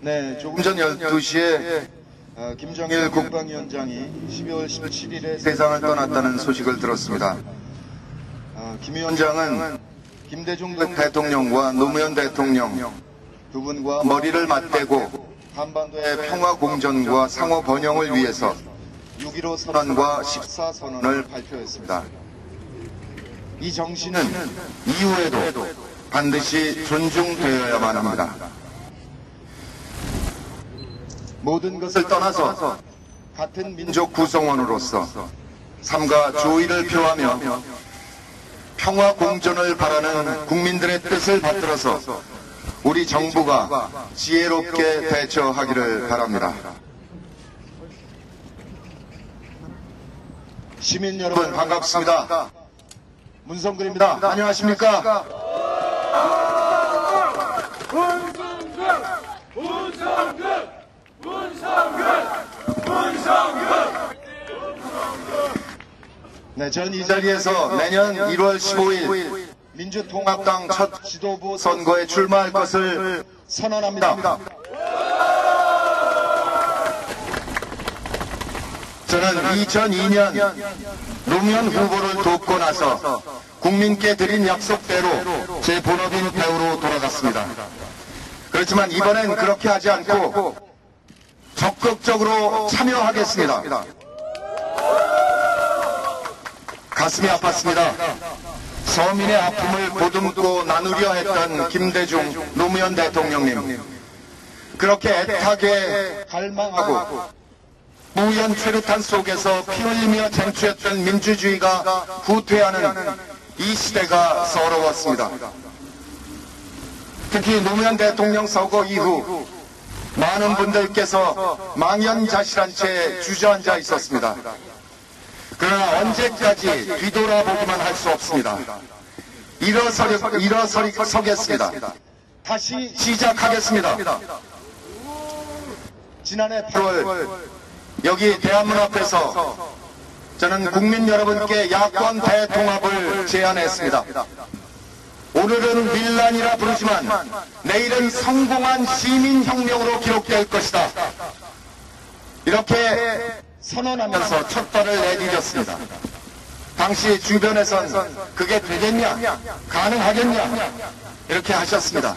네, 조금 전 12시에 김정일 국방위원장이 12월 17일에 세상을 떠났다는 소식을 들었습니다. 김 위원장은 김대중 대통령과 노무현 대통령 두 분과 머리를 맞대고 한반도의 평화 공전과 상호 번영을 위해서 6.15 선언과 14선언을 발표했습니다. 이 정신은 이후에도 반드시 존중되어야만 합니다. 모든 것을 떠나서 같은 민족 구성원으로서 삼가 조의를 표하며 평화 공존을 바라는 국민들의 뜻을 받들어서 우리 정부가 지혜롭게 대처하기를 바랍니다. 시민 여러분 반갑습니다. 문성근입니다. 안녕하십니까? 네, 전 이 자리에서 내년 1월 15일 민주통합당 첫 지도부 선거에 출마할 것을 선언합니다. 저는 2002년 노무현 후보를 돕고 나서 국민께 드린 약속대로 제 본업인 배우로 돌아갔습니다. 그렇지만 이번엔 그렇게 하지 않고 적극적으로 참여하겠습니다. 가슴이 아팠습니다. 서민의 아픔을 보듬고 나누려 했던 김대중 노무현 대통령님, 그렇게 애타게 갈망하고 무연 최루탄 속에서 피 흘리며 쟁취했던 민주주의가 후퇴하는 이 시대가 서러웠습니다. 특히 노무현 대통령 서거 이후 많은 분들께서 망연자실한 채 주저앉아 있었습니다. 그러나 언제까지 뒤돌아보기만 할 수 없습니다. 일어서겠습니다. 다시 시작하겠습니다. 지난해 8월 여기 대한문 앞에서 저는 국민 여러분께 야권 대통합을 제안했습니다. 오늘은 밀란이라 부르지만 내일은 성공한 시민혁명으로 기록될 것이다. 이렇게 선언하면서 첫 발을 내디뎠습니다. 당시 주변에선 그게 되겠냐, 가능하겠냐 이렇게 하셨습니다.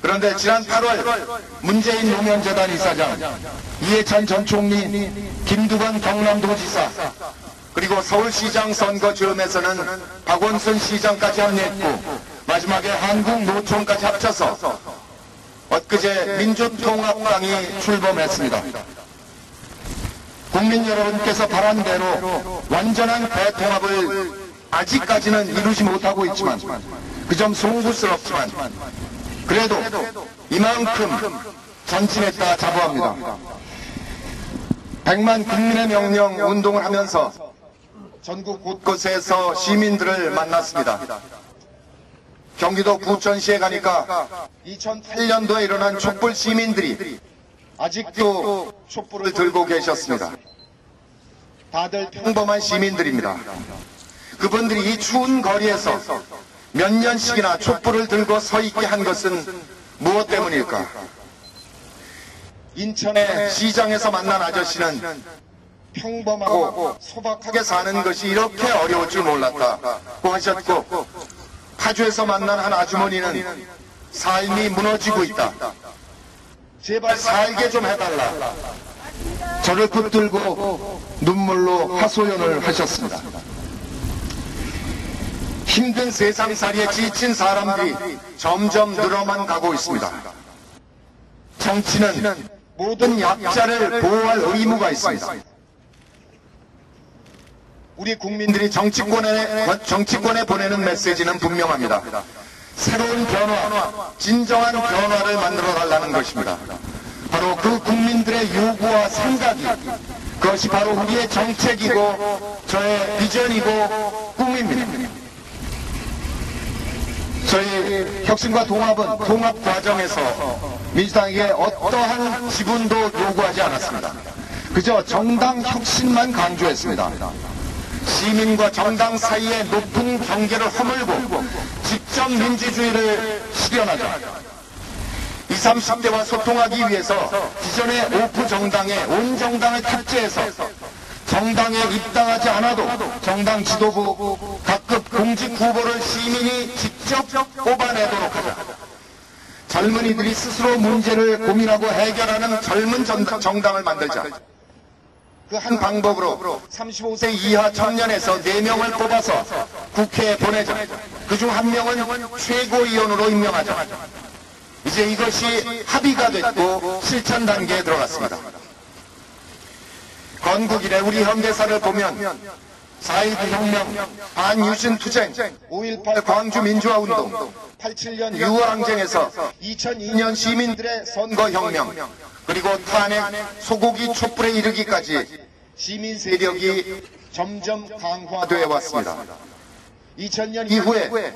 그런데 지난 8월 문재인 노무현재단 이사장, 이해찬 전 총리, 김두관 경남도지사, 그리고 서울시장 선거 즈음에서는 박원순 시장까지 합류했고 마지막에 한국노총까지 합쳐서 엊그제 민주통합당이 출범했습니다. 국민 여러분께서 바란 대로 완전한 대통합을 아직까지는 이루지 못하고 있지만 그 점 송구스럽지만 그래도 이만큼 전진했다 자부합니다. 100만 국민의 명령 운동을 하면서 전국 곳곳에서 시민들을 만났습니다. 경기도 부천시에 가니까 2008년도에 일어난 촛불 시민들이 아직도 촛불을 들고 계셨습니다. 다들 평범한 시민들입니다. 그분들이 이 추운 거리에서 몇 년씩이나 촛불을 들고 서 있게 한 것은 무엇 때문일까? 인천의 시장에서 만난 아저씨는 평범하고 소박하게 사는 것이 이렇게 어려울 줄 몰랐다고 하셨고, 파주에서 만난 한 아주머니는 삶이 무너지고 있다. 제발 살게 좀 해달라. 저를 붙들고 눈물로 하소연을 하셨습니다. 힘든 세상살이에 지친 사람들이 점점 늘어만 가고 있습니다. 정치는 모든 약자를 보호할 의무가 있습니다. 우리 국민들이 정치권에 보내는 메시지는 분명합니다. 새로운 변화, 진정한 변화를 만들어 달라는 것입니다. 바로 그 국민들의 요구와 생각이, 그것이 바로 우리의 정책이고 저의 비전이고 꿈입니다. 저희 혁신과 동합은 통합 과정에서 민주당에게 어떠한 지분도 요구하지 않았습니다. 그저 정당 혁신만 강조했습니다. 시민과 정당 사이의 높은 경계를 허물고 직접 민주주의를 실현하자. 20, 30대와 소통하기 위해서 기존의 오프 정당에 온 정당을 탑재해서 정당에 입당하지 않아도 정당 지도부 각급 공직 후보를 시민이 직접 뽑아내도록 하자. 젊은이들이 스스로 문제를 고민하고 해결하는 젊은 정당을 만들자. 그 한 방법으로 35세 이하 청년에서 4명을 뽑아서 국회에 보내자. 그중 1명은 최고위원으로 임명하자. 이제 이것이 합의가 됐고 실천 단계에 들어갔습니다. 건국 이래 우리 현대사를 보면 4.19 혁명, 반유신 투쟁, 5.18 광주 민주화운동, 87년 6월 항쟁에서 2002년 시민들의 선거혁명, 그리고 탄핵, 소고기 촛불에 이르기까지 시민 세력이 점점 강화되어 왔습니다. 2000년 이후에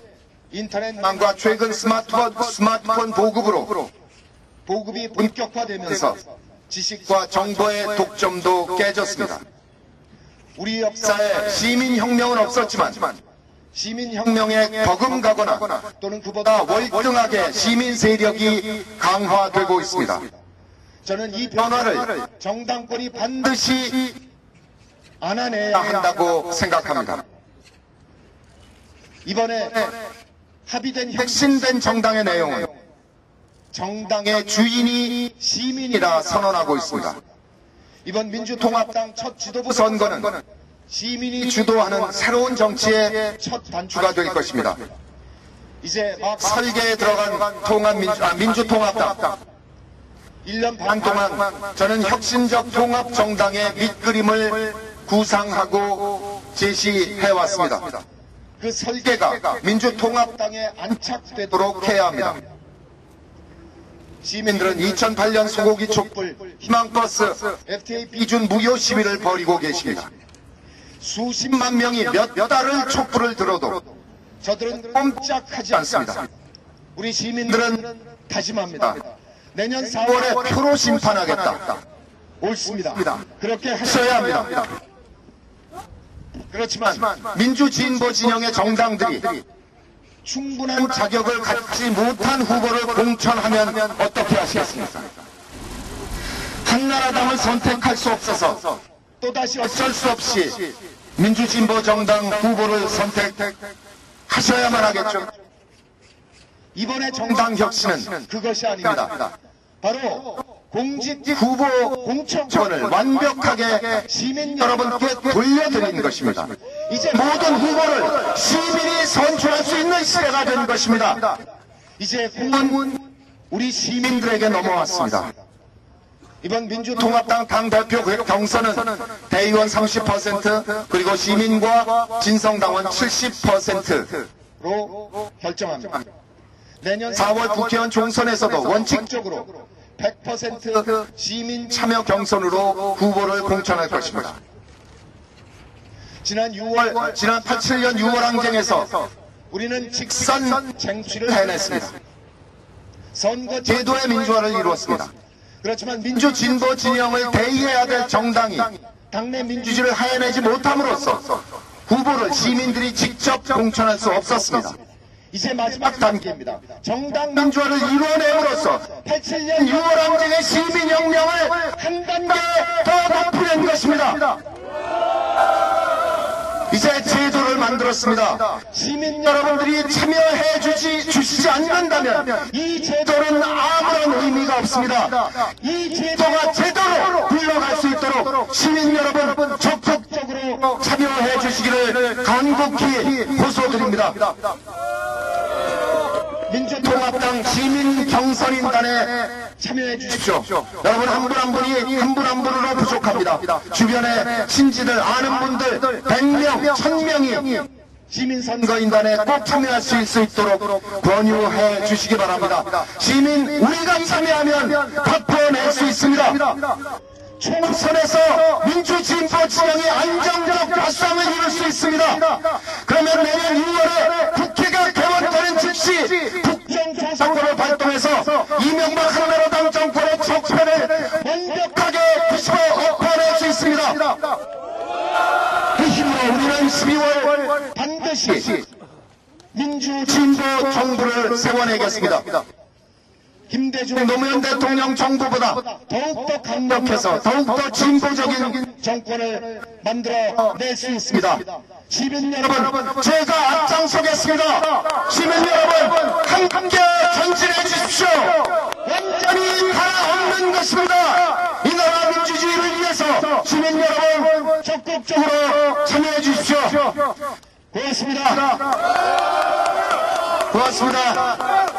인터넷망과 최근 스마트폰 보급으로 보급이 본격화되면서 지식과 정보의 독점도 깨졌습니다. 우리 역사에 시민혁명은 없었지만 시민혁명에 버금가거나 또는 그보다 월등하게 시민 세력이 강화되고 있습니다. 저는 이 변화를 정당권이 반드시 안아내야 한다고 생각합니다. 이번에 합의된 혁신된 정당의 내용은 정당의 주인이 시민이라 선언하고 있습니다. 이번 민주통합당 첫 지도부 선거는 시민이 주도하는 새로운 정치의 첫 단추가 될 것입니다. 이제 막 설계에 들어간 민주통합당 1년 반 동안 저는 혁신적 통합정당의 밑그림을 구상하고 제시해왔습니다. 그 설계가 민주통합당에 안착되도록 해야 합니다. 시민들은 2008년 소고기 촛불, 희망버스, FTA 비준 무효 시위를 벌이고 계십니다. 수십만 명이 몇 달을 촛불을 들어도 저들은 꼼짝하지 않습니다. 우리 시민들은 다짐합니다. 내년 4월에 표로 심판하겠다. 옳습니다. 그렇게 하셔야 합니다. 그렇지만 민주진보 진영의 정당들이 충분한 자격을 갖지 못한 후보를 공천하면 어떻게 하시겠습니까? 한나라당을 선택할 수 없어서 또다시 어쩔 수 없이 민주진보 정당 후보를 선택하셔야만 하겠죠. 이번의 정당 혁신은 그것이 아닙니다. 바로 공직 후보 공천권을 완벽하게 시민 여러분께 돌려드리는 것입니다. 이제 모든 후보를 시민이 선출할 수 있는 시대가 된 것입니다. 이제 공은 우리 시민들에게 넘어왔습니다. 이번 민주통합당 당대표 경선은 대의원 30% 그리고 시민과 진성당원 70%로 결정합니다. 내년 4월 국회의원 총선에서도 원칙적으로 100% 시민 참여 경선으로 후보를 공천할 것입니다. 지난 87년 6월 항쟁에서 우리는 직선 쟁취를 해냈습니다. 선거 제도의 민주화를 이루었습니다. 그렇지만 민주진보 진영을 대의해야 될 정당이 당내 민주주의를 하야내지 못함으로써 후보를 시민들이 직접 공천할 수 없었습니다. 이제 마지막 단계입니다. 정당 민주화를 이루어냄으로써 87년 6월 항쟁의 시민혁명을 한 단계 더 높이는 것입니다. 이제 제도를 만들었습니다. 시민 여러분들이 참여해 주시지 않는다면 이 제도는 아무런 의미가 없습니다. 이 제도가 제대로 굴러갈 수 있도록 시민 여러분 적극적으로 참여해 주시기를 간곡히 호소드립니다. 민주통합당 시민경선인단에 참여해 주십시오. 여러분 한 분 한 분으로 부족합니다. 주변에 친지들 아는 분들 100명, 1000명이 시민선거인단에 꼭 참여할 수 있도록 권유해 주시기 바랍니다. 시민 우리가 참여하면 바꿔낼 수 있습니다. 총선에서 민주진보 진영이 안정적 결성을 이룰 수 있습니다. 그러면 내년 6월에 국회가 개원되는 즉시 국정조사권을 발동해서 이명박 한나라당 정권의 적폐를 완벽하게 뒤집어 엎어낼 수 있습니다. 그 힘으로 우리는 12월 반드시 민주진보 정부를 세워내겠습니다. 김대중 노무현 대통령 정부보다 더욱더 강력해서 더욱더 진보적인 정권을 만들어 낼 수 있습니다. 시민 여러분, 제가 앞장서겠습니다. 시민 여러분, 함께 전진해 주십시오. 완전히 갈아엎는 것입니다. 이 나라 민주주의를 위해서 시민 여러분 적극적으로 참여해 주십시오. 고맙습니다. 고맙습니다.